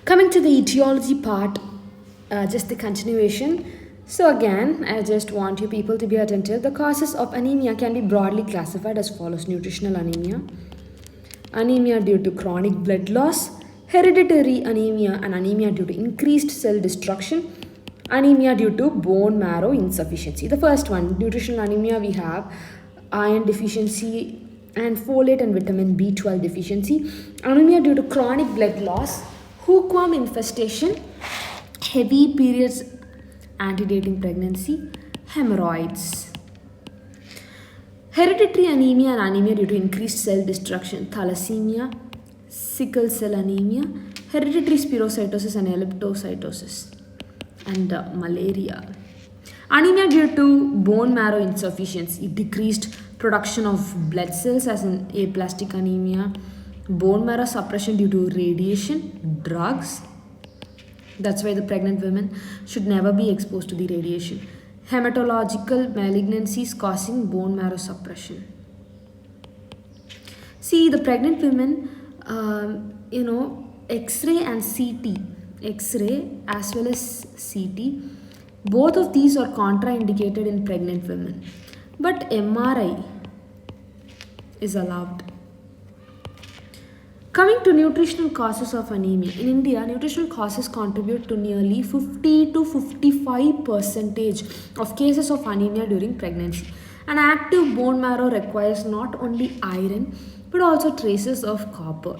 Coming to the etiology part, just the continuation. So again, I just want you people to be attentive. The causes of anemia can be broadly classified as follows: nutritional anemia, anemia due to chronic blood loss, hereditary anemia, and anemia due to increased cell destruction, anemia due to bone marrow insufficiency. The first one, nutritional anemia, we have iron deficiency and folate and vitamin B12 deficiency, anemia due to chronic blood loss, hookworm infestation, heavy periods antedating pregnancy, hemorrhoids. Hereditary anemia and anemia due to increased cell destruction, thalassemia, sickle cell anemia, hereditary spherocytosis and elliptocytosis, and malaria. Anemia due to bone marrow insufficiency, decreased production of blood cells as in aplastic anemia, bone marrow suppression due to radiation, drugs. That's why the pregnant women should never be exposed to the radiation. Hematological malignancies causing bone marrow suppression. See, the pregnant women, X-ray and CT, X-ray as well as CT, both of these are contraindicated in pregnant women. But MRI is allowed. Coming to nutritional causes of anemia. In India, nutritional causes contribute to nearly 50 to 55% of cases of anemia during pregnancy. An active bone marrow requires not only iron but also traces of copper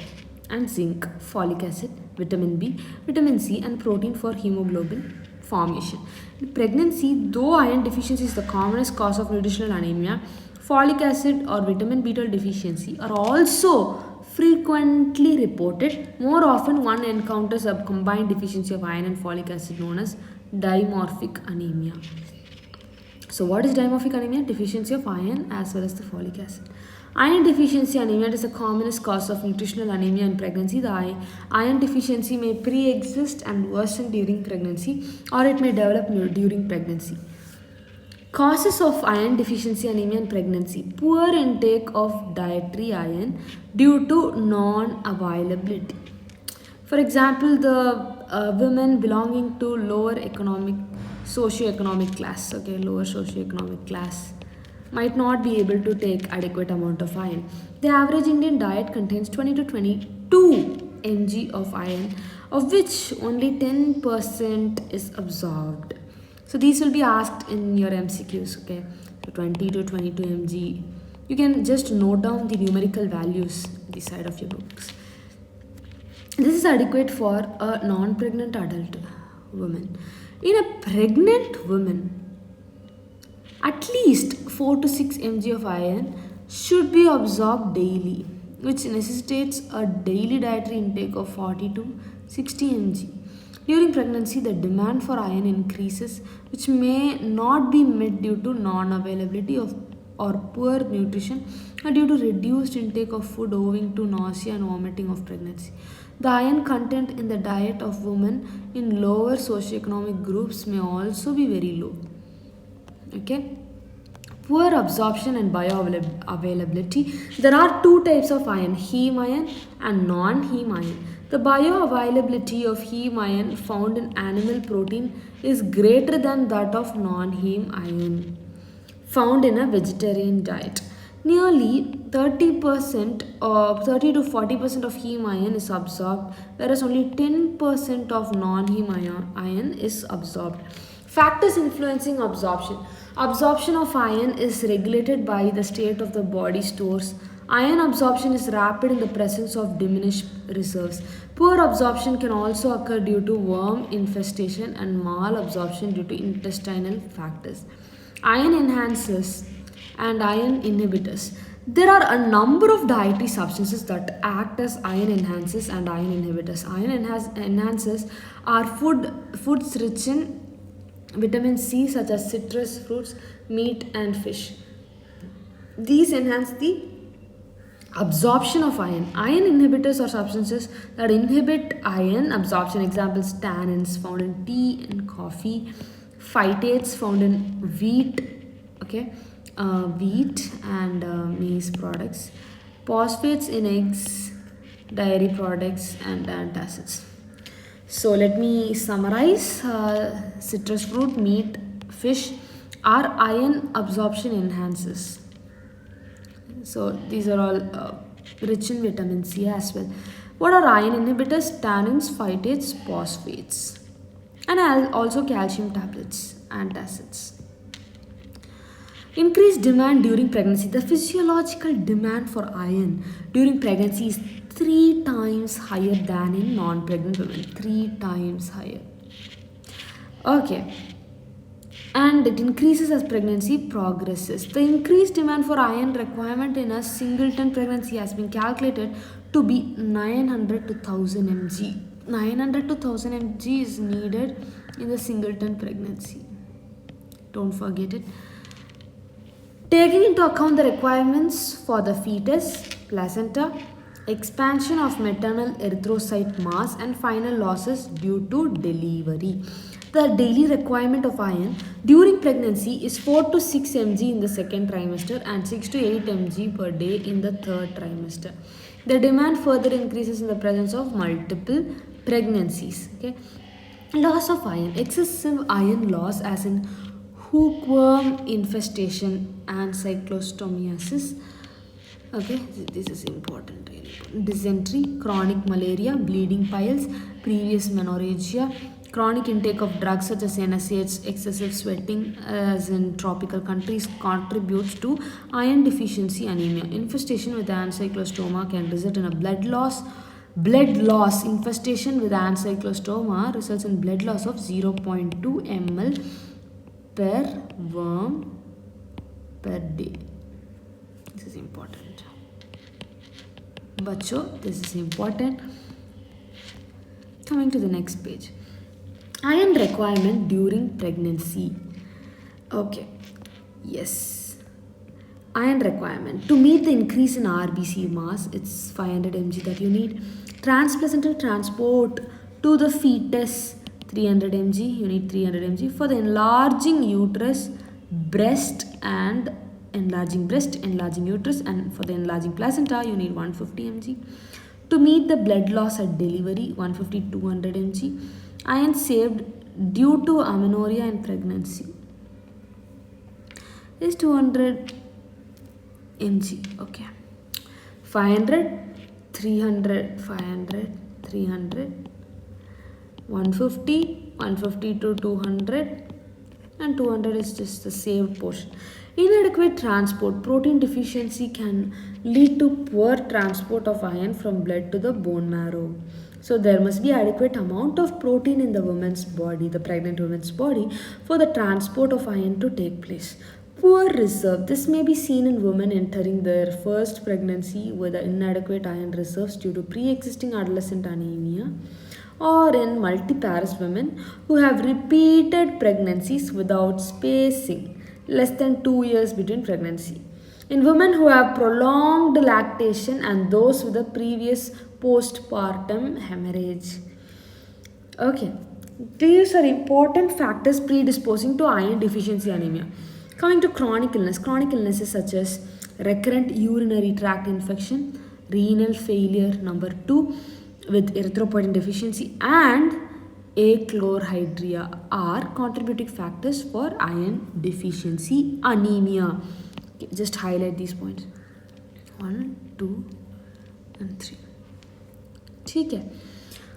and zinc, folic acid, vitamin B, vitamin C, and protein for hemoglobin formation. In pregnancy, though iron deficiency is the commonest cause of nutritional anemia, folic acid or vitamin B12 deficiency are also frequently reported. More often, one encounters a combined deficiency of iron and folic acid known as dimorphic anemia. So what is dimorphic anemia? Deficiency of iron as well as the folic acid. Iron deficiency anemia is the commonest cause of nutritional anemia in pregnancy. The iron deficiency may pre-exist and worsen during pregnancy, or it may develop during pregnancy. Causes of iron deficiency anemia in pregnancy: poor intake of dietary iron due to non-availability. For example, the women belonging to lower socioeconomic class, might not be able to take adequate amount of iron. The average Indian diet contains 20 to 22 mg of iron, of which only 10% is absorbed. So these will be asked in your MCQs, okay? So 20 to 22 mg. You can just note down the numerical values on the side of your books. This is adequate for a non-pregnant adult woman. In a pregnant woman, at least 4 to 6 mg of iron should be absorbed daily, which necessitates a daily dietary intake of 40 to 60 mg. During pregnancy, the demand for iron increases, which may not be met due to non-availability of or poor nutrition or due to reduced intake of food owing to nausea and vomiting of pregnancy. The iron content in the diet of women in lower socioeconomic groups may also be very low. Okay. Poor absorption and bioavailability. There are two types of iron, heme iron and non-heme iron. The bioavailability of heme iron found in animal protein is greater than that of non-heme iron found in a vegetarian diet. Nearly 30 to 40% of heme iron is absorbed, whereas only 10% of non-heme iron is absorbed. Factors influencing absorption. Absorption of iron is regulated by the state of the body stores. Iron absorption is rapid in the presence of diminished reserves. Poor absorption can also occur due to worm infestation and malabsorption due to intestinal factors. Iron enhancers and iron inhibitors. There are a number of dietary substances that act as iron enhancers and iron inhibitors. Iron enhancers are foods rich in vitamin C, such as citrus fruits, meat, and fish. These enhance the absorption of iron. Iron inhibitors are substances that inhibit iron absorption. Examples: tannins found in tea and coffee, phytates found in wheat, wheat and maize products, phosphates in eggs, dairy products, and antacids. So let me summarize. Citrus fruit, meat, fish are iron absorption enhancers. So these are all rich in vitamin C as well. What are iron inhibitors? Tannins, phytates, phosphates, and also calcium tablets, antacids. Increased demand during pregnancy. The physiological demand for iron during pregnancy is 3 times higher than in non-pregnant women. 3 times higher. Okay. And it increases as pregnancy progresses. The increased demand for iron requirement in a singleton pregnancy has been calculated to be 900 to 1000 mg. 900 to 1000 mg is needed in the singleton pregnancy. Don't forget it. Taking into account the requirements for the fetus, placenta, expansion of maternal erythrocyte mass and final losses due to delivery. The daily requirement of iron during pregnancy is 4 to 6 mg in the second trimester and 6 to 8 mg per day in the third trimester. The demand further increases in the presence of multiple pregnancies. Okay. Loss of iron. Excessive iron loss as in hookworm infestation and cyclostomiasis. Okay, this is important, really important. Dysentery, chronic malaria, bleeding piles, previous menorrhagia, chronic intake of drugs such as NSAIDs, excessive sweating as in tropical countries contributes to iron deficiency anemia. Infestation with ancylostoma can result in a blood loss. Blood loss. Infestation with ancylostoma results in blood loss of 0.2 ml per worm per day. This is important. Bacho, this is important. Coming to the next page. Iron requirement during pregnancy. Okay. Yes. Iron requirement. To meet the increase in RBC mass, it's 500 mg that you need. Transplacental transport to the fetus, 300 mg. You need 300 mg. For the enlarging uterus, breast and enlarging breast, enlarging uterus, and for the enlarging placenta, you need 150 mg. To meet the blood loss at delivery, 150 200 mg. Iron saved due to amenorrhea in pregnancy is 200 mg. Okay. 500, 300, 500, 300, 150, 150 to 200, and 200 is just the saved portion. Inadequate transport. Protein deficiency can lead to poor transport of iron from blood to the bone marrow. So there must be adequate amount of protein in the woman's body, the pregnant woman's body, for the transport of iron to take place. Poor reserve. This may be seen in women entering their first pregnancy with inadequate iron reserves due to pre-existing adolescent anemia, or in multiparous women who have repeated pregnancies without spacing less than 2 years between pregnancy. In women who have prolonged lactation and those with a previous postpartum hemorrhage. Okay, these are important factors predisposing to iron deficiency anemia. Coming to chronic illnesses such as recurrent urinary tract infection, renal failure number 2 with erythropoietin deficiency, and achlorhydria are contributing factors for iron deficiency anemia. Okay, just highlight these points. 1, 2, and 3. Okay.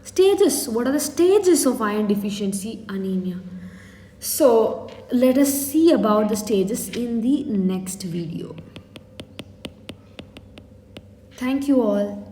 Stages. What are the stages of iron deficiency anemia? So let us see about the stages in the next video. Thank you all.